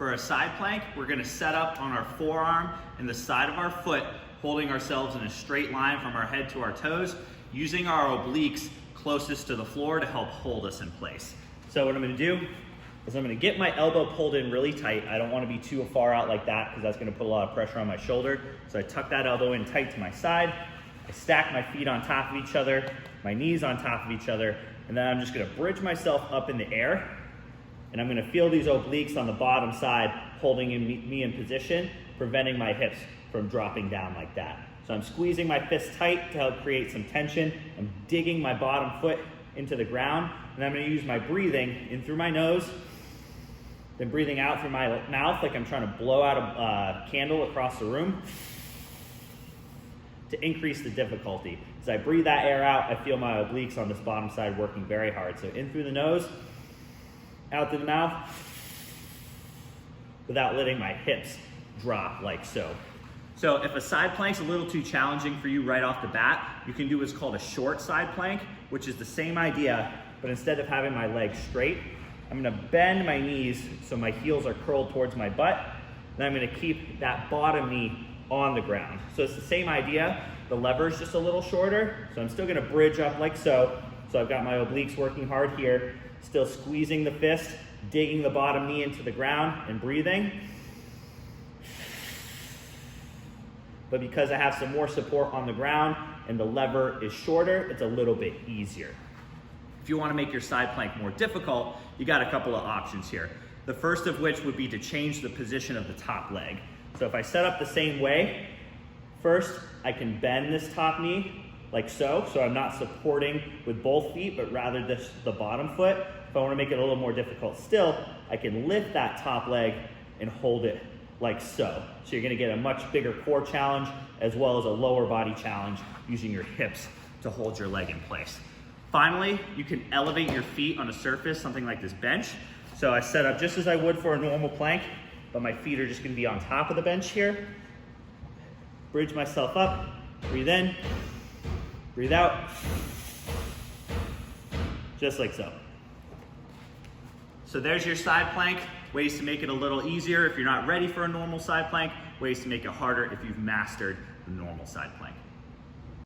For a side plank, we're gonna set up on our forearm and the side of our foot, holding ourselves in a straight line from our head to our toes, using our obliques closest to the floor to help hold us in place. So what I'm gonna do is I'm gonna get my elbow pulled in really tight. I don't wanna be too far out like that because that's gonna put a lot of pressure on my shoulder. So I tuck that elbow in tight to my side. I stack my feet on top of each other, my knees on top of each other, and then I'm just gonna bridge myself up in the air, and I'm gonna feel these obliques on the bottom side holding me in position, preventing my hips from dropping down like that. So I'm squeezing my fist tight to help create some tension. I'm digging my bottom foot into the ground, and I'm gonna use my breathing in through my nose, then breathing out through my mouth like I'm trying to blow out a candle across the room to increase the difficulty. As I breathe that air out, I feel my obliques on this bottom side working very hard. So in through the nose, out through the mouth, without letting my hips drop like so. So if a side plank's a little too challenging for you right off the bat, you can do what's called a short side plank, which is the same idea, but instead of having my legs straight, I'm gonna bend my knees so my heels are curled towards my butt, and I'm gonna keep that bottom knee on the ground. So it's the same idea, the lever's just a little shorter, so I'm still gonna bridge up like so. So I've got my obliques working hard here, still squeezing the fist, digging the bottom knee into the ground and breathing. But because I have some more support on the ground and the lever is shorter, it's a little bit easier. If you wanna make your side plank more difficult, you got a couple of options here. The first of which would be to change the position of the top leg. So if I set up the same way, first I can bend this top knee like so, so I'm not supporting with both feet, but rather just the bottom foot. If I wanna make it a little more difficult still, I can lift that top leg and hold it like so. So you're gonna get a much bigger core challenge as well as a lower body challenge using your hips to hold your leg in place. Finally, you can elevate your feet on a surface, something like this bench. So I set up just as I would for a normal plank, but my feet are just gonna be on top of the bench here. Bridge myself up, breathe in, breathe out, just like so. So there's your side plank. Ways to make it a little easier if you're not ready for a normal side plank, ways to make it harder if you've mastered the normal side plank.